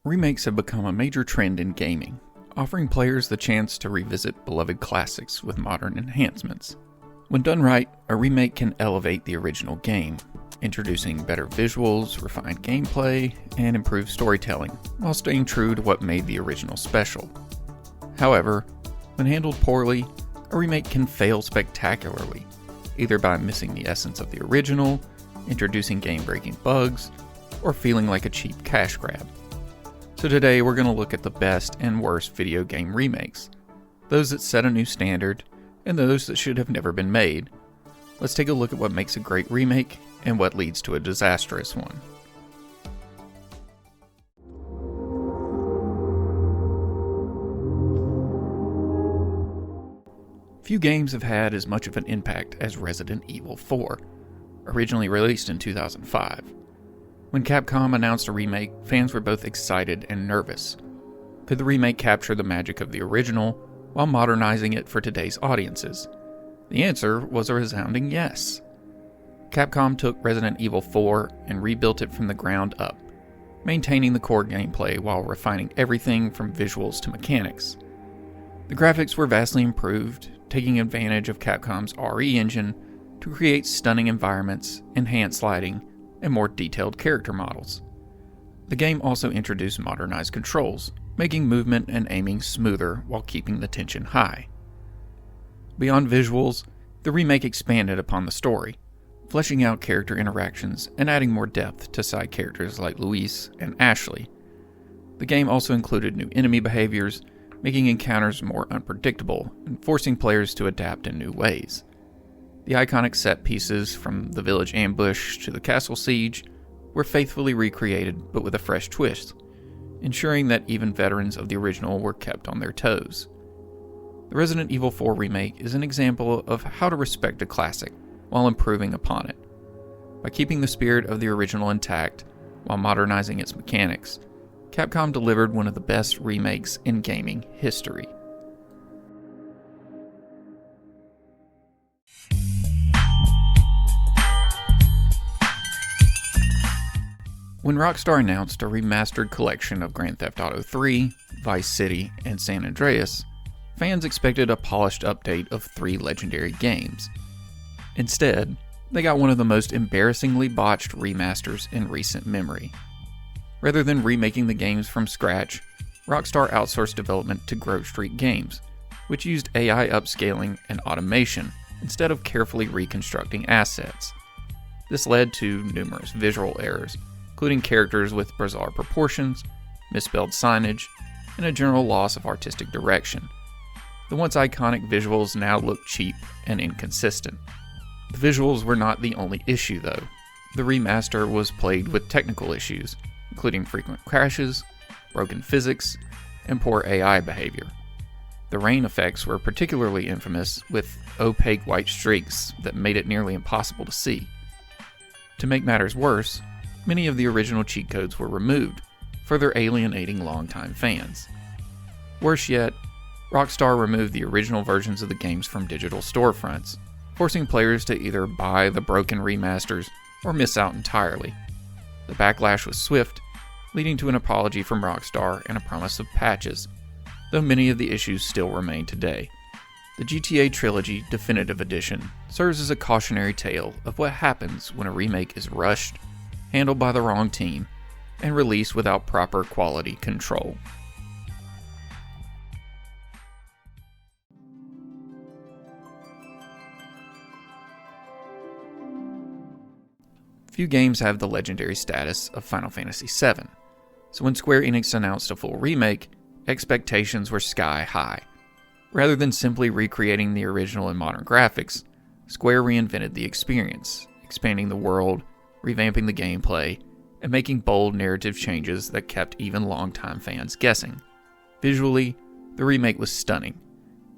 Remakes have become a major trend in gaming, offering players the chance to revisit beloved classics with modern enhancements. When done right, a remake can elevate the original game, introducing better visuals, refined gameplay, and improved storytelling, while staying true to what made the original special. However, when handled poorly, a remake can fail spectacularly, either by missing the essence of the original, introducing game-breaking bugs, or feeling like a cheap cash grab. So today we're going to look at the best and worst video game remakes, those that set a new standard, and those that should have never been made. Let's take a look at what makes a great remake and what leads to a disastrous one. Few games have had as much of an impact as Resident Evil 4, originally released in 2005. When Capcom announced a remake, fans were both excited and nervous. Could the remake capture the magic of the original while modernizing it for today's audiences? The answer was a resounding yes. Capcom took Resident Evil 4 and rebuilt it from the ground up, maintaining the core gameplay while refining everything from visuals to mechanics. The graphics were vastly improved, taking advantage of Capcom's RE engine to create stunning environments, enhanced lighting, and more detailed character models. The game also introduced modernized controls, making movement and aiming smoother while keeping the tension high. Beyond visuals, the remake expanded upon the story, fleshing out character interactions and adding more depth to side characters like Luis and Ashley. The game also included new enemy behaviors, making encounters more unpredictable and forcing players to adapt in new ways. The iconic set pieces, from the village ambush to the castle siege, were faithfully recreated but with a fresh twist, ensuring that even veterans of the original were kept on their toes. The Resident Evil 4 remake is an example of how to respect a classic while improving upon it. By keeping the spirit of the original intact while modernizing its mechanics, Capcom delivered one of the best remakes in gaming history. When Rockstar announced a remastered collection of Grand Theft Auto III, Vice City, and San Andreas, fans expected a polished update of 3 legendary games. Instead, they got one of the most embarrassingly botched remasters in recent memory. Rather than remaking the games from scratch, Rockstar outsourced development to Grove Street Games, which used AI upscaling and automation instead of carefully reconstructing assets. This led to numerous visual errors, including characters with bizarre proportions, misspelled signage, and a general loss of artistic direction. The once iconic visuals now look cheap and inconsistent. The visuals were not the only issue, though. The remaster was plagued with technical issues, including frequent crashes, broken physics, and poor AI behavior. The rain effects were particularly infamous, with opaque white streaks that made it nearly impossible to see. To make matters worse, many of the original cheat codes were removed, further alienating longtime fans. Worse yet, Rockstar removed the original versions of the games from digital storefronts, forcing players to either buy the broken remasters or miss out entirely. The backlash was swift, leading to an apology from Rockstar and a promise of patches, though many of the issues still remain today. The GTA Trilogy Definitive Edition serves as a cautionary tale of what happens when a remake is rushed, handled by the wrong team, and released without proper quality control. Few games have the legendary status of Final Fantasy VII, so when Square Enix announced a full remake, expectations were sky high. Rather than simply recreating the original in modern graphics, Square reinvented the experience, expanding the world, revamping the gameplay, and making bold narrative changes that kept even longtime fans guessing. Visually, the remake was stunning.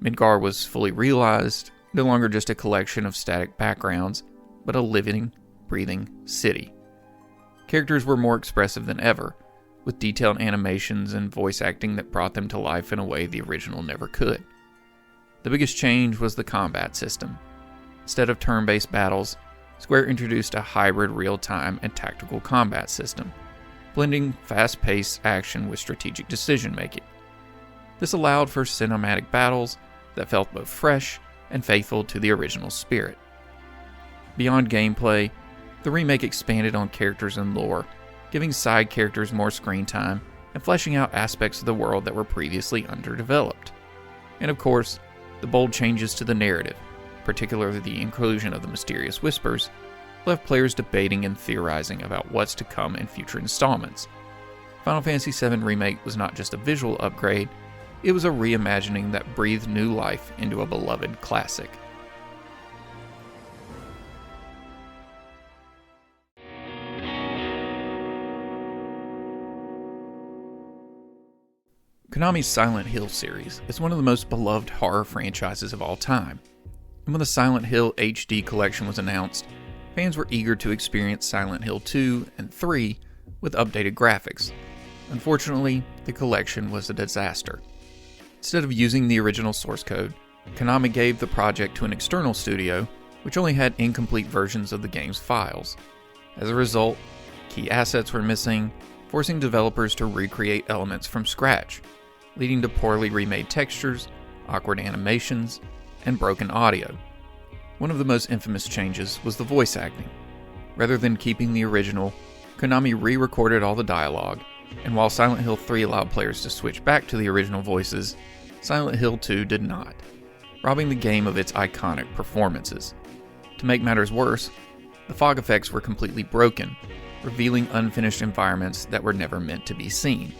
Midgar was fully realized, no longer just a collection of static backgrounds, but a living, breathing city. Characters were more expressive than ever, with detailed animations and voice acting that brought them to life in a way the original never could. The biggest change was the combat system. Instead of turn-based battles, Square introduced a hybrid real-time and tactical combat system, blending fast-paced action with strategic decision-making. This allowed for cinematic battles that felt both fresh and faithful to the original spirit. Beyond gameplay, the remake expanded on characters and lore, giving side characters more screen time and fleshing out aspects of the world that were previously underdeveloped. And of course, the bold changes to the narrative, particularly the inclusion of the mysterious whispers, left players debating and theorizing about what's to come in future installments. Final Fantasy VII Remake was not just a visual upgrade, it was a reimagining that breathed new life into a beloved classic. Konami's Silent Hill series is one of the most beloved horror franchises of all time, and when the Silent Hill HD collection was announced, fans were eager to experience Silent Hill 2 and 3 with updated graphics. Unfortunately, the collection was a disaster. Instead of using the original source code, Konami gave the project to an external studio, which only had incomplete versions of the game's files. As a result, key assets were missing, forcing developers to recreate elements from scratch, leading to poorly remade textures, awkward animations, and broken audio. One of the most infamous changes was the voice acting. Rather than keeping the original, Konami re-recorded all the dialogue, and while Silent Hill 3 allowed players to switch back to the original voices, Silent Hill 2 did not, robbing the game of its iconic performances. To make matters worse, the fog effects were completely broken, revealing unfinished environments that were never meant to be seen.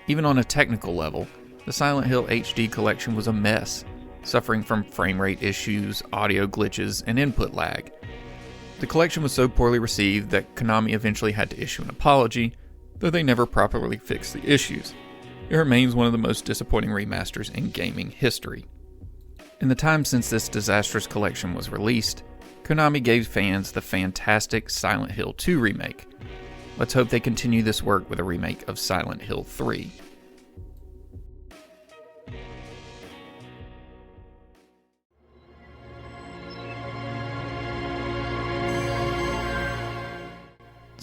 Even on a technical level, the Silent Hill HD collection was a mess, suffering from frame rate issues, audio glitches, and input lag. The collection was so poorly received that Konami eventually had to issue an apology, though they never properly fixed the issues. It remains one of the most disappointing remasters in gaming history. In the time since this disastrous collection was released, Konami gave fans the fantastic Silent Hill 2 remake. Let's hope they continue this work with a remake of Silent Hill 3.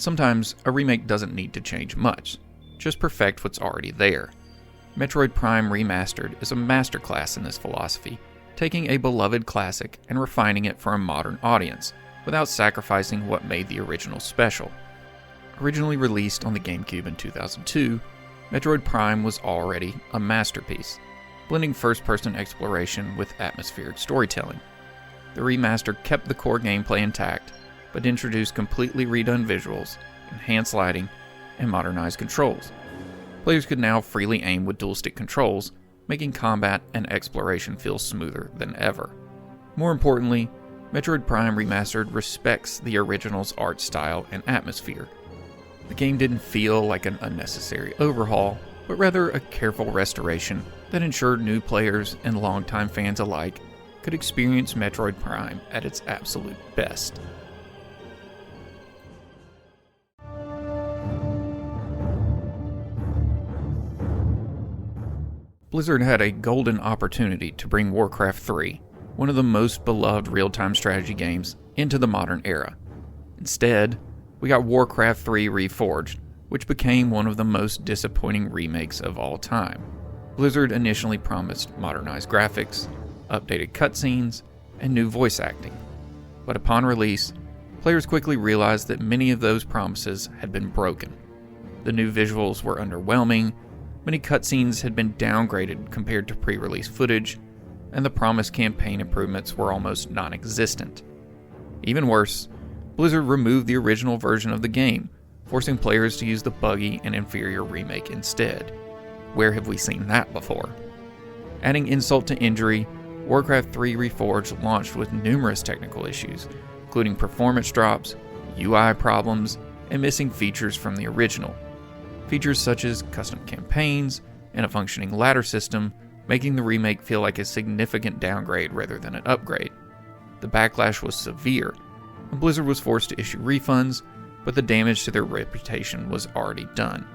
Sometimes, a remake doesn't need to change much, just perfect what's already there. Metroid Prime Remastered is a masterclass in this philosophy, taking a beloved classic and refining it for a modern audience, without sacrificing what made the original special. Originally released on the GameCube in 2002, Metroid Prime was already a masterpiece, blending first-person exploration with atmospheric storytelling. The remaster kept the core gameplay intact, but introduced completely redone visuals, enhanced lighting, and modernized controls. Players could now freely aim with dual-stick controls, making combat and exploration feel smoother than ever. More importantly, Metroid Prime Remastered respects the original's art style and atmosphere. The game didn't feel like an unnecessary overhaul, but rather a careful restoration that ensured new players and longtime fans alike could experience Metroid Prime at its absolute best. Blizzard had a golden opportunity to bring Warcraft III, one of the most beloved real-time strategy games, into the modern era. Instead, we got Warcraft III Reforged, which became one of the most disappointing remakes of all time. Blizzard initially promised modernized graphics, updated cutscenes, and new voice acting. But upon release, players quickly realized that many of those promises had been broken. The new visuals were underwhelming, many cutscenes had been downgraded compared to pre-release footage, and the promised campaign improvements were almost non-existent. Even worse, Blizzard removed the original version of the game, forcing players to use the buggy and inferior remake instead. Where have we seen that before? Adding insult to injury, Warcraft III Reforged launched with numerous technical issues, including performance drops, UI problems, and missing features from the original. Features such as custom campaigns and a functioning ladder system, making the remake feel like a significant downgrade rather than an upgrade. The backlash was severe, and Blizzard was forced to issue refunds, but the damage to their reputation was already done.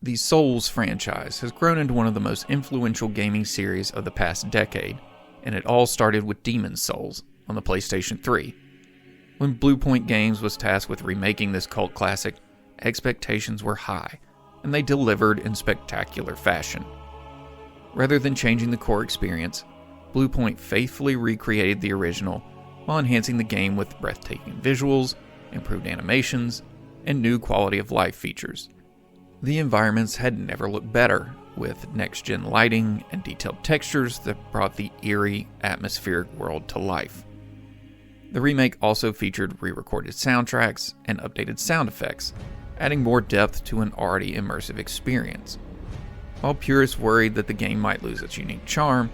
The Souls franchise has grown into one of the most influential gaming series of the past decade, and it all started with Demon's Souls on the PlayStation 3. When Bluepoint Games was tasked with remaking this cult classic, expectations were high, and they delivered in spectacular fashion. Rather than changing the core experience, Bluepoint faithfully recreated the original while enhancing the game with breathtaking visuals, improved animations, and new quality of life features. The environments had never looked better, with next-gen lighting and detailed textures that brought the eerie, atmospheric world to life. The remake also featured re-recorded soundtracks and updated sound effects, adding more depth to an already immersive experience. While purists worried that the game might lose its unique charm,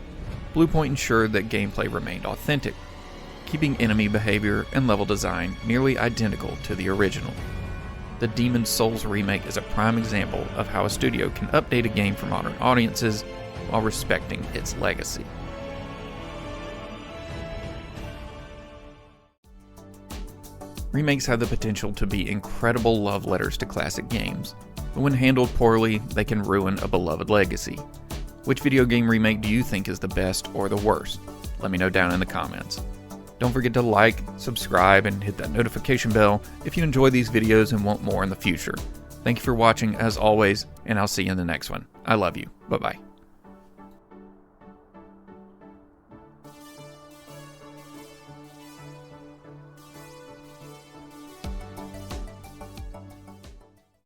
Bluepoint ensured that gameplay remained authentic, keeping enemy behavior and level design nearly identical to the original. The Demon's Souls remake is a prime example of how a studio can update a game for modern audiences while respecting its legacy. Remakes have the potential to be incredible love letters to classic games, but when handled poorly, they can ruin a beloved legacy. Which video game remake do you think is the best or the worst? Let me know down in the comments. Don't forget to like, subscribe, and hit that notification bell if you enjoy these videos and want more in the future. Thank you for watching as always, and I'll see you in the next one. I love you. Bye-bye.